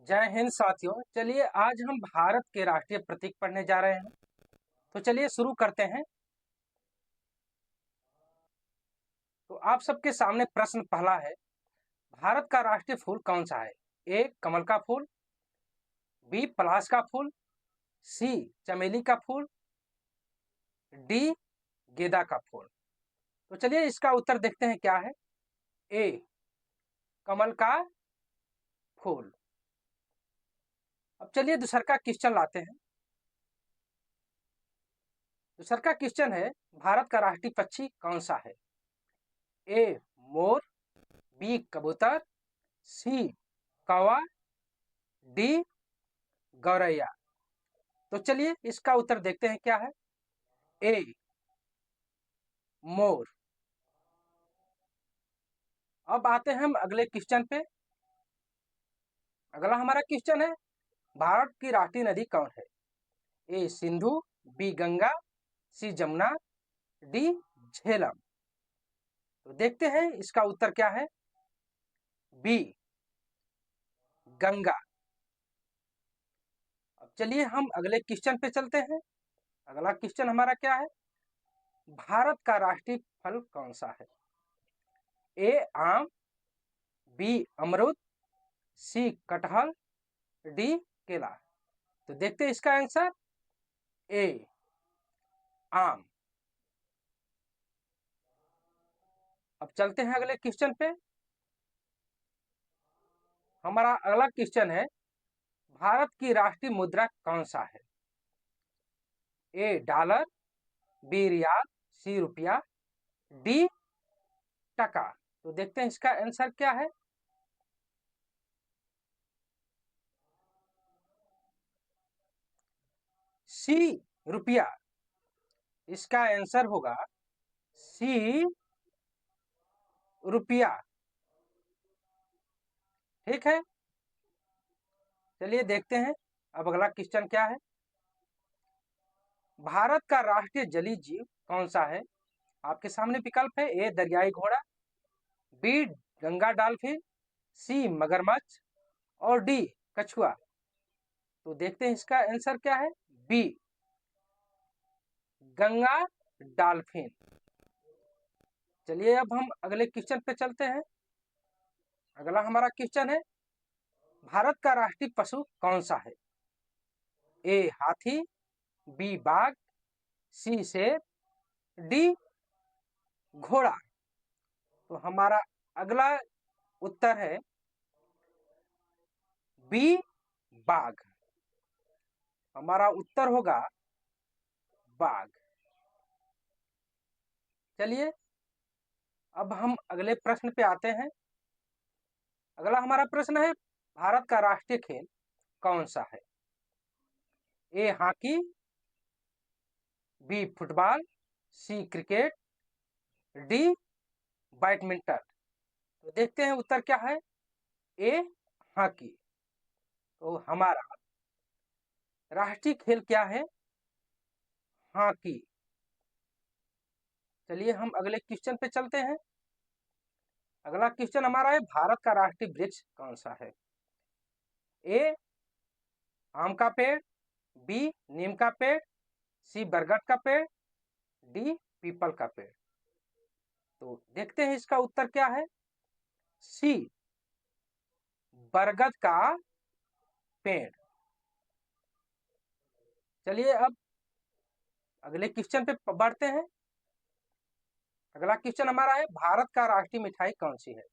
जय हिंद साथियों। चलिए आज हम भारत के राष्ट्रीय प्रतीक पढ़ने जा रहे हैं। तो चलिए शुरू करते हैं। तो आप सबके सामने प्रश्न पहला है, भारत का राष्ट्रीय फूल कौन सा है? ए कमल का फूल, बी पलाश का फूल, सी चमेली का फूल, डी गेंदा का फूल। तो चलिए इसका उत्तर देखते हैं क्या है। ए कमल का फूल। अब चलिए दूसरा का क्वेश्चन लाते हैं। दूसरा का क्वेश्चन है, भारत का राष्ट्रीय पक्षी कौन सा है? ए मोर, बी कबूतर, सी कौवा, डी गौरैया। तो चलिए इसका उत्तर देखते हैं क्या है। ए मोर। अब आते हैं हम अगले क्वेश्चन पे। अगला हमारा क्वेश्चन है, भारत की राष्ट्रीय नदी कौन है? ए सिंधु, बी गंगा, सी जमुना, डी झेलम। तो देखते हैं इसका उत्तर क्या है। बी गंगा। अब चलिए हम अगले क्वेश्चन पे चलते हैं। अगला क्वेश्चन हमारा क्या है, भारत का राष्ट्रीय फल कौन सा है? ए आम, बी अमरूद, सी कटहल, डी केला। तो देखते हैं इसका आंसर। ए आम। अब चलते हैं अगले क्वेश्चन पे। हमारा अगला क्वेश्चन है, भारत की राष्ट्रीय मुद्रा कौन सा है? ए डॉलर, बी रियाल, सी रुपया, डी टका। तो देखते हैं इसका आंसर क्या है। सी रुपया। इसका आंसर होगा सी रुपया। ठीक है, चलिए देखते हैं अब अगला क्वेश्चन क्या है। भारत का राष्ट्रीय जलीय जीव कौन सा है? आपके सामने विकल्प है, ए दरियाई घोड़ा, बी गंगा डॉल्फिन, सी मगरमच्छ और डी कछुआ। तो देखते हैं इसका आंसर क्या है। B Ganga dolphin. चलिए अब हम अगले क्वेश्चन पे चलते हैं। अगला हमारा क्वेश्चन है, भारत का राष्ट्रीय पशु कौन सा है? ए हाथी, बी बाघ, सी शेर, डी घोड़ा। तो हमारा अगला उत्तर है बी बाघ। हमारा उत्तर होगा बाघ। चलिए अब हम अगले प्रश्न पे आते हैं। अगला हमारा प्रश्न है, भारत का राष्ट्रीय खेल कौन सा है? A hockey, B football, C cricket, D badminton. तो देखते हैं उत्तर क्या है। A hockey. तो हमारा राष्ट्रीय खेल क्या है? हॉकी। चलिए हम अगले क्वेश्चन पे चलते हैं। अगला क्वेश्चन हमारा है, भारत का राष्ट्रीय वृक्ष कौन सा है? ए आम का पेड़, बी नीम का पेड़, सी बरगद का पेड़, डी पीपल का पेड़। तो देखते हैं इसका उत्तर क्या है। सी बरगद का पेड़। चलिए अब अगले क्वेश्चन पे बढ़ते हैं। अगला क्वेश्चन हमारा है, भारत का राष्ट्रीय मिठाई कौन सी है?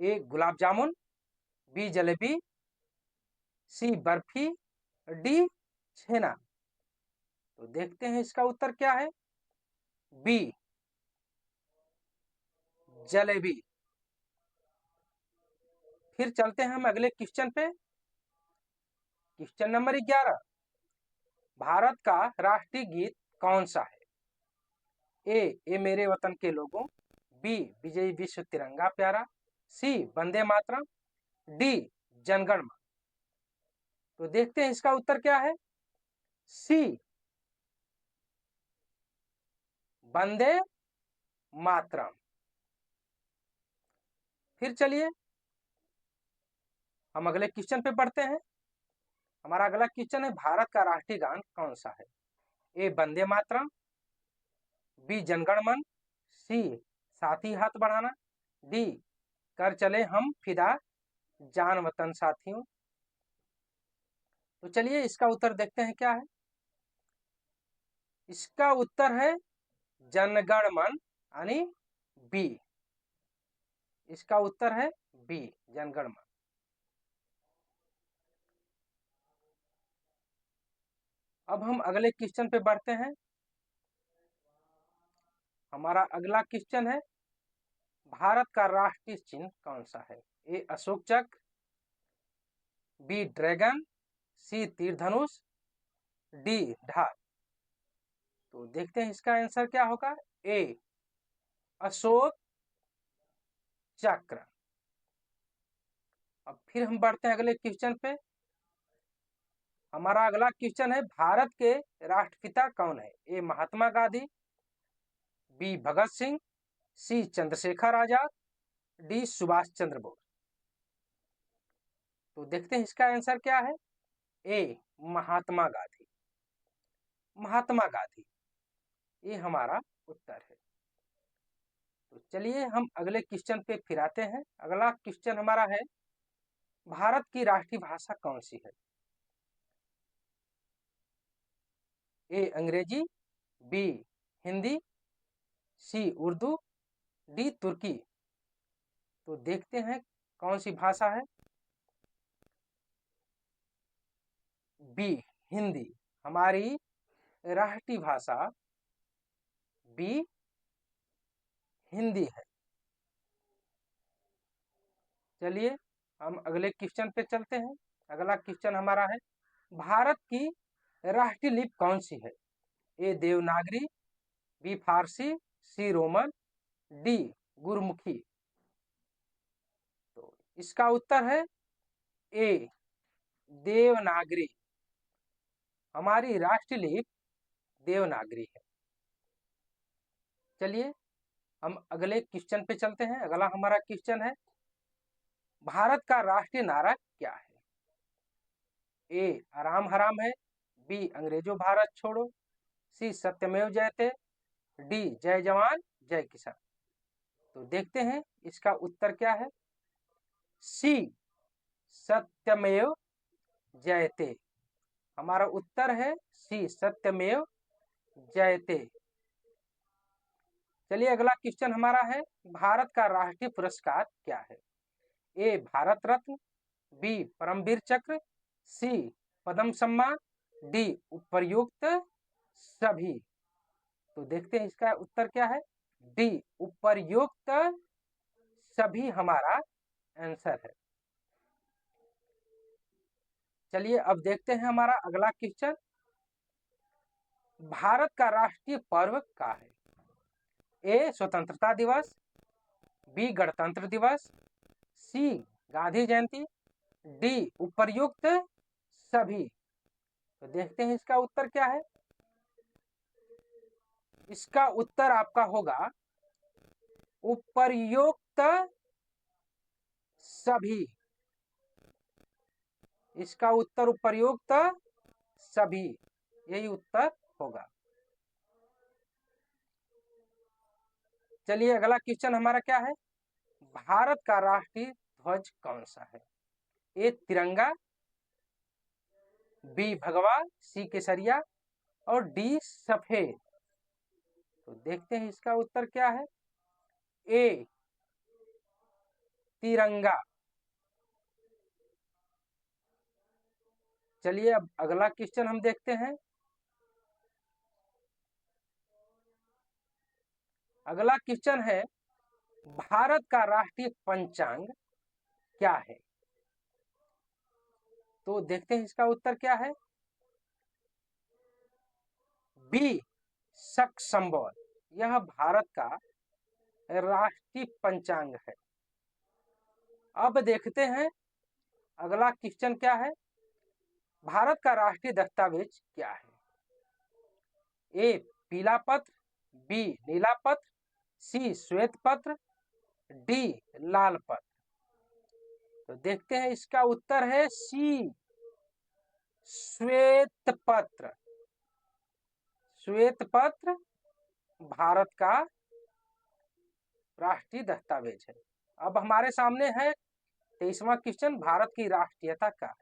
ए गुलाब जामुन, बी जलेबी, सी बर्फी, डी छेना। तो देखते हैं इसका उत्तर क्या है। बी जलेबी। फिर चलते हैं हम अगले क्वेश्चन पे। क्वेश्चन नंबर 11, भारत का राष्ट्रीय गीत कौन सा है? ए मेरे वतन के लोगों, बी विजयी विश्व तिरंगा प्यारा, सी वंदे मातरम, डी जनगण मन। तो देखते हैं इसका उत्तर क्या है। सी वंदे मातरम। फिर चलिए हम अगले क्वेश्चन पे बढ़ते हैं। हमारा अगला क्वेश्चन है, भारत का राष्ट्रीय गान कौन सा है? ए वंदे मातरम, बी जनगण मन, सी साथी हाथ बढ़ाना, डी कर चले हम फिदा जान वतन साथियों। तो चलिए इसका उत्तर देखते हैं क्या है। इसका उत्तर है जनगण मन, यानी बी। इसका उत्तर है बी, जनगण मन। अब हम अगले क्वेश्चन पे बढ़ते हैं। हमारा अगला क्वेश्चन है, भारत का राष्ट्रीय चिन्ह कौन सा है? ए अशोक चक्र, बी ड्रैगन, सी तीर धनुष, डी ढाल। तो देखते हैं इसका आंसर क्या होगा। ए अशोक चक्र। अब फिर हम बढ़ते हैं अगले क्वेश्चन पे। हमारा अगला क्वेश्चन है, भारत के राष्ट्रपिता कौन है? ए महात्मा गांधी, बी भगत सिंह, सी चंद्रशेखर आजाद, डी सुभाष चंद्र बोस। तो देखते हैं इसका आंसर क्या है। ए महात्मा गांधी। महात्मा गांधी, ये हमारा उत्तर है। तो चलिए हम अगले क्वेश्चन पे फिर आते हैं। अगला क्वेश्चन हमारा है, भारत की राष्ट्रीय भाषा कौन सी है? ए अंग्रेजी, बी हिंदी, सी उर्दू, डी तुर्की। तो देखते हैं कौन सी भाषा है। बी हिंदी, हमारी राष्ट्रीय भाषा बी हिंदी है। चलिए हम अगले क्वेश्चन पे चलते हैं। अगला क्वेश्चन हमारा है, भारत की राष्ट्रीय लिपि कौन सी है? ए देवनागरी, बी फारसी, सी रोमन, डी गुरमुखी। तो इसका उत्तर है ए देवनागरी। हमारी राष्ट्रीय लिपि देवनागरी है। चलिए हम अगले क्वेश्चन पे चलते हैं। अगला हमारा क्वेश्चन है, भारत का राष्ट्रीय नारा क्या है? ए आराम हराम है, बी अंग्रेजों भारत छोड़ो, सी सत्यमेव जयते, डी जय जवान जय किसान। तो देखते हैं इसका उत्तर क्या है। सी सत्यमेव जयते। हमारा उत्तर है सी सत्यमेव जयते। चलिए अगला क्वेश्चन हमारा है, भारत का राष्ट्रीय पुरस्कार क्या है? ए भारत रत्न, बी परमवीर चक्र, सी पद्म सम्मान, डी उपर्युक्त सभी। तो देखते हैं इसका उत्तर क्या है। डी उपर्युक्त सभी हमारा आंसर है। चलिए अब देखते हैं हमारा अगला क्वेश्चन, भारत का राष्ट्रीय पर्व क्या है? ए स्वतंत्रता दिवस, बी गणतंत्र दिवस, सी गांधी जयंती, डी उपर्युक्त सभी। तो देखते हैं इसका उत्तर क्या है। इसका उत्तर आपका होगा उपर्युक्त सभी। इसका उत्तर उपर्युक्त सभी, यही उत्तर होगा। चलिए अगला क्वेश्चन हमारा क्या है, भारत का राष्ट्रीय ध्वज कौन सा है? ए तिरंगा, बी भगवा, सी केसरिया और डी सफेद। तो देखते हैं इसका उत्तर क्या है। ए तिरंगा। चलिए अब अगला क्वेश्चन हम देखते हैं। अगला क्वेश्चन है, भारत का राष्ट्रीय पंचांग क्या है? तो देखते हैं इसका उत्तर क्या है। बी शक संबल, यह भारत का राष्ट्रीय पंचांग है। अब देखते हैं अगला क्वेश्चन क्या है, भारत का राष्ट्रीय दस्तावेज क्या है? ए पीला पत्र, बी नीला पत्र, सी श्वेत पत्र, डी लाल पत्र। तो देखते हैं, इसका उत्तर है सी, श्वेत पत्र। श्वेत पत्र भारत का राष्ट्रीय दस्तावेज है। अब हमारे सामने है 23वां क्वेश्चन, भारत की राष्ट्रीयता क्या है?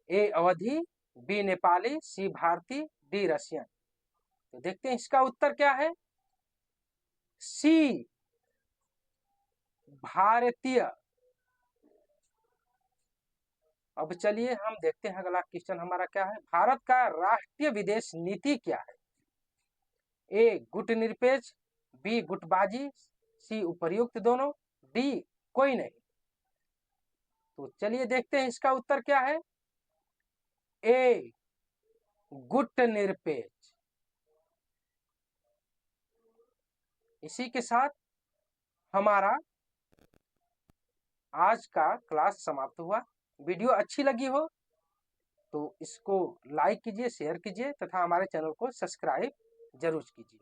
ए अवधी, बी नेपाली, सी भारतीय, डी रशियन। तो देखते हैं इसका उत्तर क्या है, सी, भारतीय। अब चलिए हम देखते हैं अगला क्वेश्चन हमारा क्या है। भारत का राष्ट्रीय विदेश नीति क्या है? ए गुटनिरपेक्ष, बी गुटबाजी, सी उपर्युक्त दोनों, डी कोई नहीं। तो चलिए देखते हैं इसका उत्तर क्या है, ए गुटनिरपेक्ष। इसी के साथ हमारा आज का क्लास समाप्त हुआ। वीडियो अच्छी लगी हो तो इसको लाइक कीजिए, शेयर कीजिए तथा हमारे चैनल को सब्सक्राइब जरूर कीजिए।